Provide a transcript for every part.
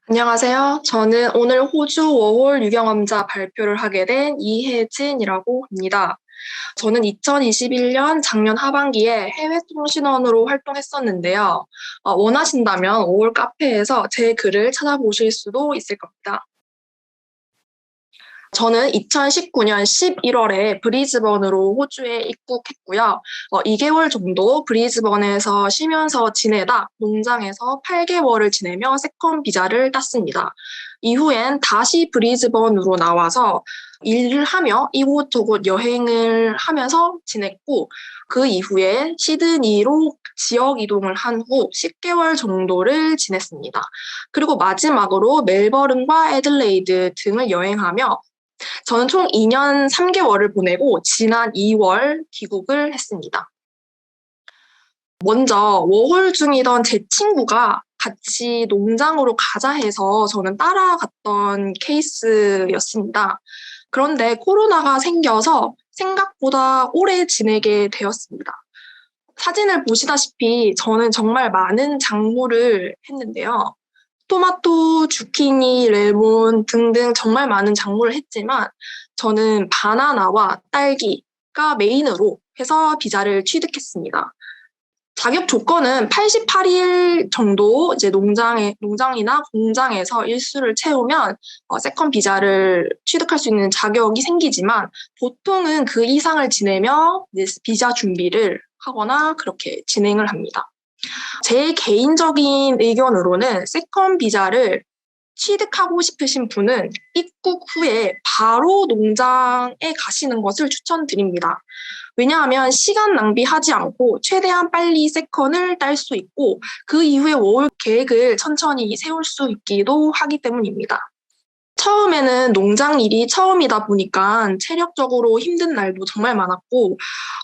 안녕하세요. 저는 오늘 호주 워홀 유경험자 발표를 하게 된 이혜진이라고 합니다. 저는 2021년 작년 하반기에 해외 통신원으로 활동했었는데요. 원하신다면 워홀 카페에서 제 글을 찾아보실 수도 있을 겁니다. 저는 2019년 11월에 브리즈번으로 호주에 입국했고요. 2개월 정도 브리즈번에서 쉬면서 지내다 농장에서 8개월을 지내며 세컨 비자를 땄습니다. 이후엔 다시 브리즈번으로 나와서 일을 하며 이곳저곳 여행을 하면서 지냈고, 그 이후에 시드니로 지역 이동을 한 후 10개월 정도를 지냈습니다. 그리고 마지막으로 멜버른과 애들레이드 등을 여행하며 저는 총 2년 3개월을 보내고 지난 2월 귀국을 했습니다. 먼저 워홀 중이던 제 친구가 같이 농장으로 가자 해서 저는 따라갔던 케이스였습니다. 그런데 코로나가 생겨서 생각보다 오래 지내게 되었습니다. 사진을 보시다시피 저는 정말 많은 작물을 했는데요. 토마토, 주키니, 레몬 등등 정말 많은 작물을 했지만 저는 바나나와 딸기가 메인으로 해서 비자를 취득했습니다. 자격 조건은 88일 정도 이제 농장이나 공장에서 일수를 채우면 세컨 비자를 취득할 수 있는 자격이 생기지만 보통은 그 이상을 지내며 이제 비자 준비를 하거나 그렇게 진행을 합니다. 제 개인적인 의견으로는 세컨 비자를 취득하고 싶으신 분은 입국 후에 바로 농장에 가시는 것을 추천드립니다. 왜냐하면 시간 낭비하지 않고 최대한 빨리 세컨을 딸 수 있고 그 이후에 월 계획을 천천히 세울 수 있기도 하기 때문입니다. 처음에는 농장 일이 처음이다 보니까 체력적으로 힘든 날도 정말 많았고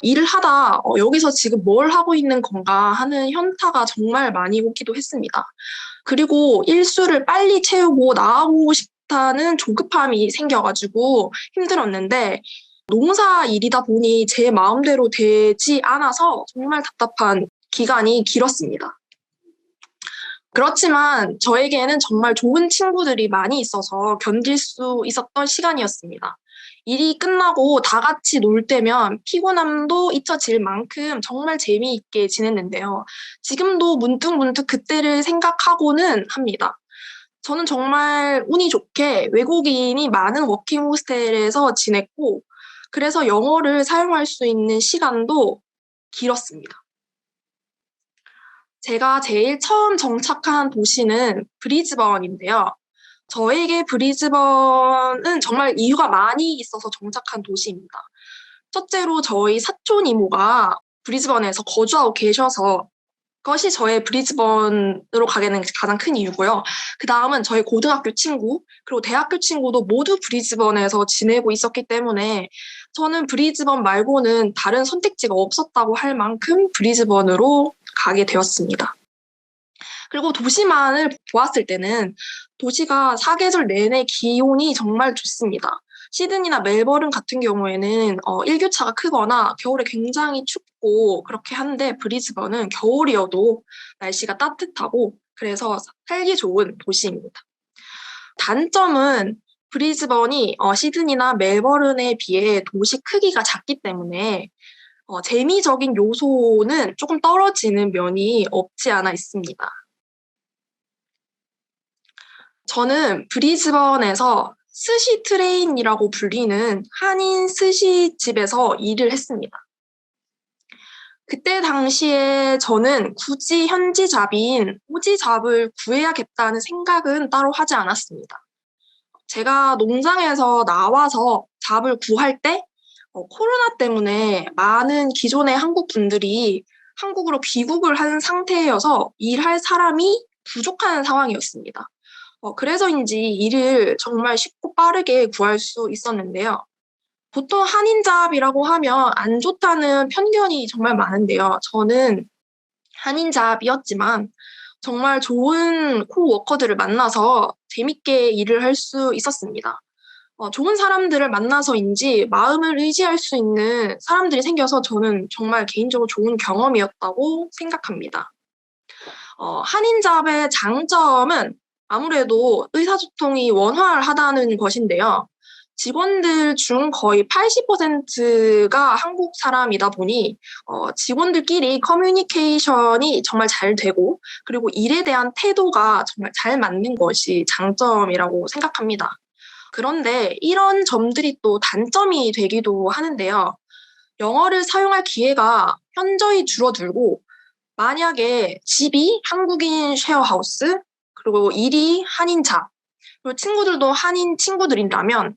일을 하다 여기서 지금 뭘 하고 있는 건가 하는 현타가 정말 많이 오기도 했습니다. 그리고 일수를 빨리 채우고 나가고 싶다는 조급함이 생겨가지고 힘들었는데 농사 일이다 보니 제 마음대로 되지 않아서 정말 답답한 기간이 길었습니다. 그렇지만 저에게는 정말 좋은 친구들이 많이 있어서 견딜 수 있었던 시간이었습니다. 일이 끝나고 다 같이 놀 때면 피곤함도 잊혀질 만큼 정말 재미있게 지냈는데요. 지금도 문득문득 그때를 생각하고는 합니다. 저는 정말 운이 좋게 외국인이 많은 워킹 호스텔에서 지냈고, 그래서 영어를 사용할 수 있는 시간도 길었습니다. 제가 제일 처음 정착한 도시는 브리즈번인데요. 저에게 브리즈번은 정말 이유가 많이 있어서 정착한 도시입니다. 첫째로 저희 사촌 이모가 브리즈번에서 거주하고 계셔서 그것이 저의 브리즈번으로 가게 된 가장 큰 이유고요. 그 다음은 저희 고등학교 친구, 그리고 대학교 친구도 모두 브리즈번에서 지내고 있었기 때문에 저는 브리즈번 말고는 다른 선택지가 없었다고 할 만큼 브리즈번으로 가게 되었습니다. 그리고 도시만을 보았을 때는 도시가 사계절 내내 기온이 정말 좋습니다. 시드니나 멜버른 같은 경우에는 일교차가 크거나 겨울에 굉장히 춥고 그렇게 하는데 브리즈번은 겨울이어도 날씨가 따뜻하고 그래서 살기 좋은 도시입니다. 단점은 브리즈번이 시드니나 멜버른에 비해 도시 크기가 작기 때문에 재미적인 요소는 조금 떨어지는 면이 없지 않아 있습니다. 저는 브리즈번에서 스시 트레인이라고 불리는 한인 스시집에서 일을 했습니다. 그때 당시에 저는 굳이 현지 잡인 호지 잡을 구해야겠다는 생각은 따로 하지 않았습니다. 제가 농장에서 나와서 잡을 구할 때 코로나 때문에 많은 기존의 한국 분들이 한국으로 귀국을 한 상태여서 일할 사람이 부족한 상황이었습니다. 그래서인지 일을 정말 쉽고 빠르게 구할 수 있었는데요. 보통 한인잡이라고 하면 안 좋다는 편견이 정말 많은데요. 저는 한인잡이었지만 정말 좋은 코워커들을 만나서 재밌게 일을 할 수 있었습니다. 좋은 사람들을 만나서인지 마음을 의지할 수 있는 사람들이 생겨서 저는 정말 개인적으로 좋은 경험이었다고 생각합니다. 한인잡의 장점은 아무래도 의사소통이 원활하다는 것인데요. 직원들 중 거의 80%가 한국 사람이다 보니 직원들끼리 커뮤니케이션이 정말 잘 되고 그리고 일에 대한 태도가 정말 잘 맞는 것이 장점이라고 생각합니다. 그런데 이런 점들이 또 단점이 되기도 하는데요. 영어를 사용할 기회가 현저히 줄어들고 만약에 집이 한국인 쉐어하우스 그리고 일이 한인잡 그리고 친구들도 한인 친구들이라면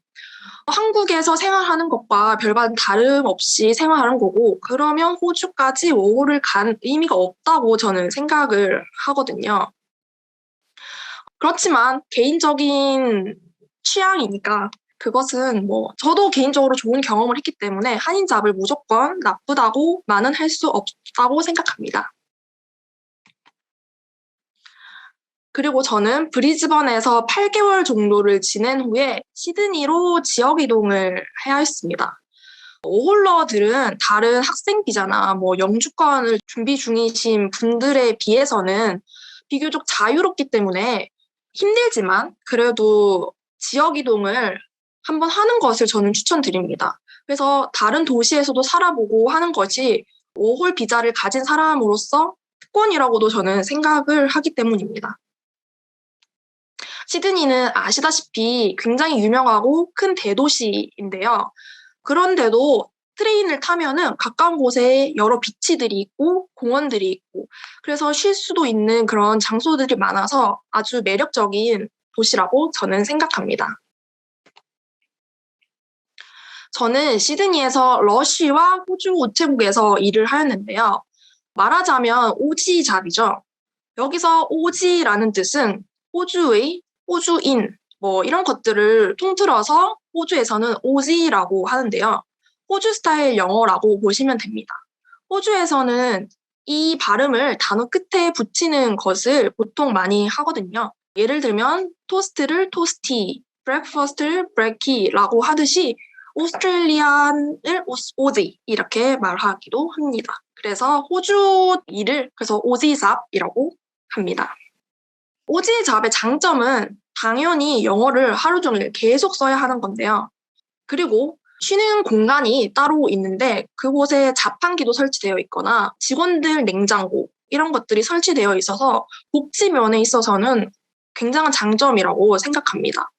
한국에서 생활하는 것과 별반 다름없이 생활하는 거고 그러면 호주까지 워홀을 간 의미가 없다고 저는 생각을 하거든요. 그렇지만 개인적인 취향이니까 그것은 저도 개인적으로 좋은 경험을 했기 때문에 한인잡을 무조건 나쁘다고만은 할 수 없다고 생각합니다. 그리고 저는 브리즈번에서 8개월 정도를 지낸 후에 시드니로 지역 이동을 해야 했습니다. 오홀러들은 다른 학생 비자나 영주권을 준비 중이신 분들에 비해서는 비교적 자유롭기 때문에 힘들지만 그래도 지역 이동을 한번 하는 것을 저는 추천드립니다. 그래서 다른 도시에서도 살아보고 하는 것이 오홀 비자를 가진 사람으로서 특권이라고도 저는 생각을 하기 때문입니다. 시드니는 아시다시피 굉장히 유명하고 큰 대도시인데요. 그런데도 트레인을 타면은 가까운 곳에 여러 비치들이 있고 공원들이 있고 그래서 쉴 수도 있는 그런 장소들이 많아서 아주 매력적인 도시라고 저는 생각합니다. 저는 시드니에서 러쉬와 호주 우체국에서 일을 하였는데요. 말하자면 오지잡이죠. 여기서 오지라는 뜻은 호주의, 호주인 이런 것들을 통틀어서 호주에서는 오지라고 하는데요. 호주 스타일 영어라고 보시면 됩니다. 호주에서는 이 발음을 단어 끝에 붙이는 것을 보통 많이 하거든요. 예를 들면 토스트를 토스티, 브렉퍼스트를 브레키라고 하듯이 오스트레일리안을 오지 이렇게 말하기도 합니다. 그래서 호주 일을 그래서 오지잡이라고 합니다. 오지잡의 장점은 당연히 영어를 하루 종일 계속 써야 하는 건데요. 그리고 쉬는 공간이 따로 있는데 그곳에 자판기도 설치되어 있거나 직원들 냉장고 이런 것들이 설치되어 있어서 복지 면에 있어서는 굉장한 장점이라고 생각합니다.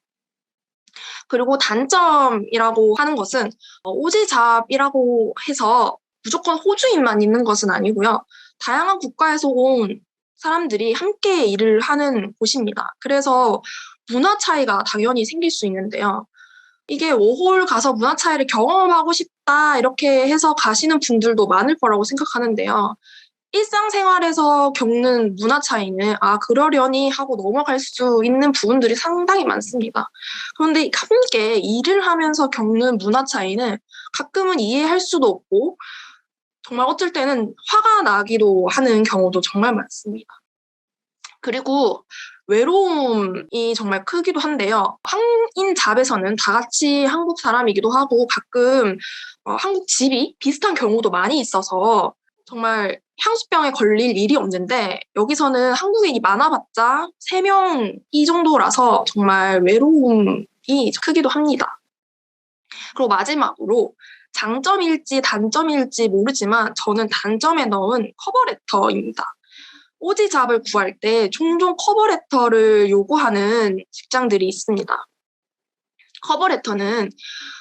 그리고 단점이라고 하는 것은 오지잡이라고 해서 무조건 호주인만 있는 것은 아니고요. 다양한 국가에서 온 사람들이 함께 일을 하는 곳입니다. 그래서 문화 차이가 당연히 생길 수 있는데요. 이게 워홀 가서 문화 차이를 경험하고 싶다 이렇게 해서 가시는 분들도 많을 거라고 생각하는데요. 일상생활에서 겪는 문화 차이는 그러려니 하고 넘어갈 수 있는 부분들이 상당히 많습니다. 그런데 함께 일을 하면서 겪는 문화 차이는 가끔은 이해할 수도 없고 정말 어쩔 때는 화가 나기도 하는 경우도 정말 많습니다. 그리고 외로움이 정말 크기도 한데요. 한인잡에서는 다 같이 한국 사람이기도 하고 가끔 한국 집이 비슷한 경우도 많이 있어서 정말 향수병에 걸릴 일이 없는데 여기서는 한국인이 많아봤자 3명 이 정도라서 정말 외로움이 크기도 합니다. 그리고 마지막으로 장점일지 단점일지 모르지만 저는 단점에 넣은 커버레터입니다. 오지잡을 구할 때 종종 커버레터를 요구하는 직장들이 있습니다. 커버레터는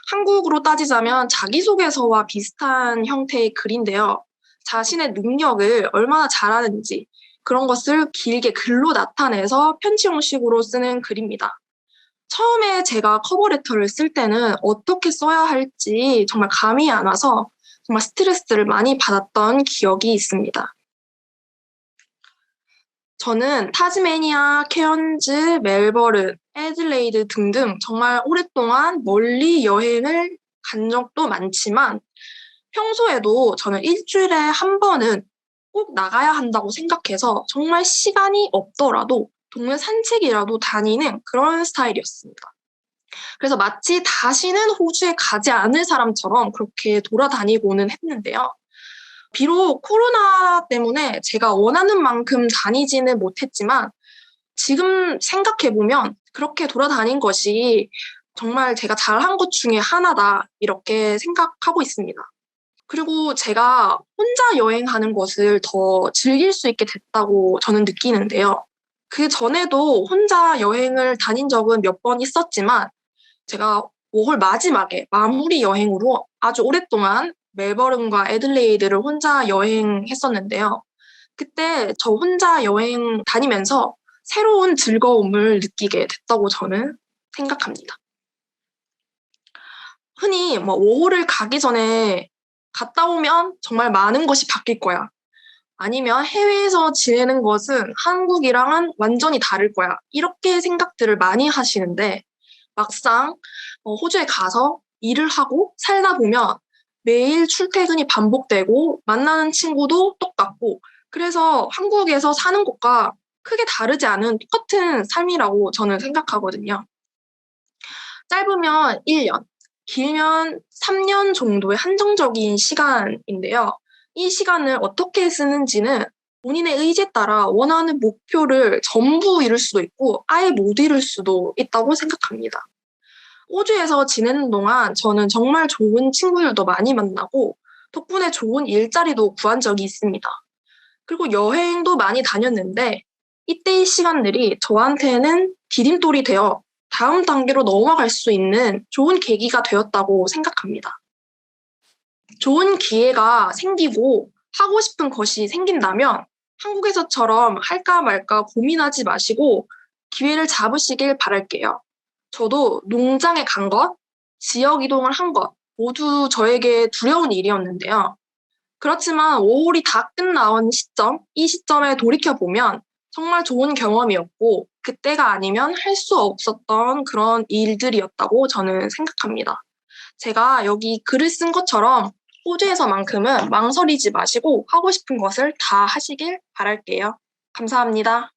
한국으로 따지자면 자기소개서와 비슷한 형태의 글인데요. 자신의 능력을 얼마나 잘하는지 그런 것을 길게 글로 나타내서 편지 형식으로 쓰는 글입니다. 처음에 제가 커버레터를 쓸 때는 어떻게 써야 할지 정말 감이 안 와서 정말 스트레스를 많이 받았던 기억이 있습니다. 저는 타즈메니아, 케언즈, 멜버른, 애들레이드 등등 정말 오랫동안 멀리 여행을 간 적도 많지만 평소에도 저는 일주일에 한 번은 꼭 나가야 한다고 생각해서 정말 시간이 없더라도 동네 산책이라도 다니는 그런 스타일이었습니다. 그래서 마치 다시는 호주에 가지 않을 사람처럼 그렇게 돌아다니고는 했는데요. 비록 코로나 때문에 제가 원하는 만큼 다니지는 못했지만 지금 생각해보면 그렇게 돌아다닌 것이 정말 제가 잘한 것 중에 하나다, 이렇게 생각하고 있습니다. 그리고 제가 혼자 여행하는 것을 더 즐길 수 있게 됐다고 저는 느끼는데요. 그 전에도 혼자 여행을 다닌 적은 몇 번 있었지만 제가 5월 마지막에 마무리 여행으로 아주 오랫동안 멜버른과 애들레이드를 혼자 여행했었는데요. 그때 저 혼자 여행 다니면서 새로운 즐거움을 느끼게 됐다고 저는 생각합니다. 흔히 뭐 5호를 가기 전에 갔다 오면 정말 많은 것이 바뀔 거야. 아니면 해외에서 지내는 것은 한국이랑은 완전히 다를 거야. 이렇게 생각들을 많이 하시는데 막상 호주에 가서 일을 하고 살다 보면 매일 출퇴근이 반복되고 만나는 친구도 똑같고 그래서 한국에서 사는 것과 크게 다르지 않은 똑같은 삶이라고 저는 생각하거든요. 짧으면 1년, 길면 3년 정도의 한정적인 시간인데요. 이 시간을 어떻게 쓰는지는 본인의 의지에 따라 원하는 목표를 전부 이룰 수도 있고 아예 못 이룰 수도 있다고 생각합니다. 호주에서 지내는 동안 저는 정말 좋은 친구들도 많이 만나고 덕분에 좋은 일자리도 구한 적이 있습니다. 그리고 여행도 많이 다녔는데 이때의 시간들이 저한테는 디딤돌이 되어 다음 단계로 넘어갈 수 있는 좋은 계기가 되었다고 생각합니다. 좋은 기회가 생기고 하고 싶은 것이 생긴다면 한국에서처럼 할까 말까 고민하지 마시고 기회를 잡으시길 바랄게요. 저도 농장에 간 것, 지역 이동을 한 것, 모두 저에게 두려운 일이었는데요. 그렇지만 5홀이 다 끝나온 시점, 이 시점에 돌이켜보면 정말 좋은 경험이었고 그때가 아니면 할 수 없었던 그런 일들이었다고 저는 생각합니다. 제가 여기 글을 쓴 것처럼 호주에서만큼은 망설이지 마시고 하고 싶은 것을 다 하시길 바랄게요. 감사합니다.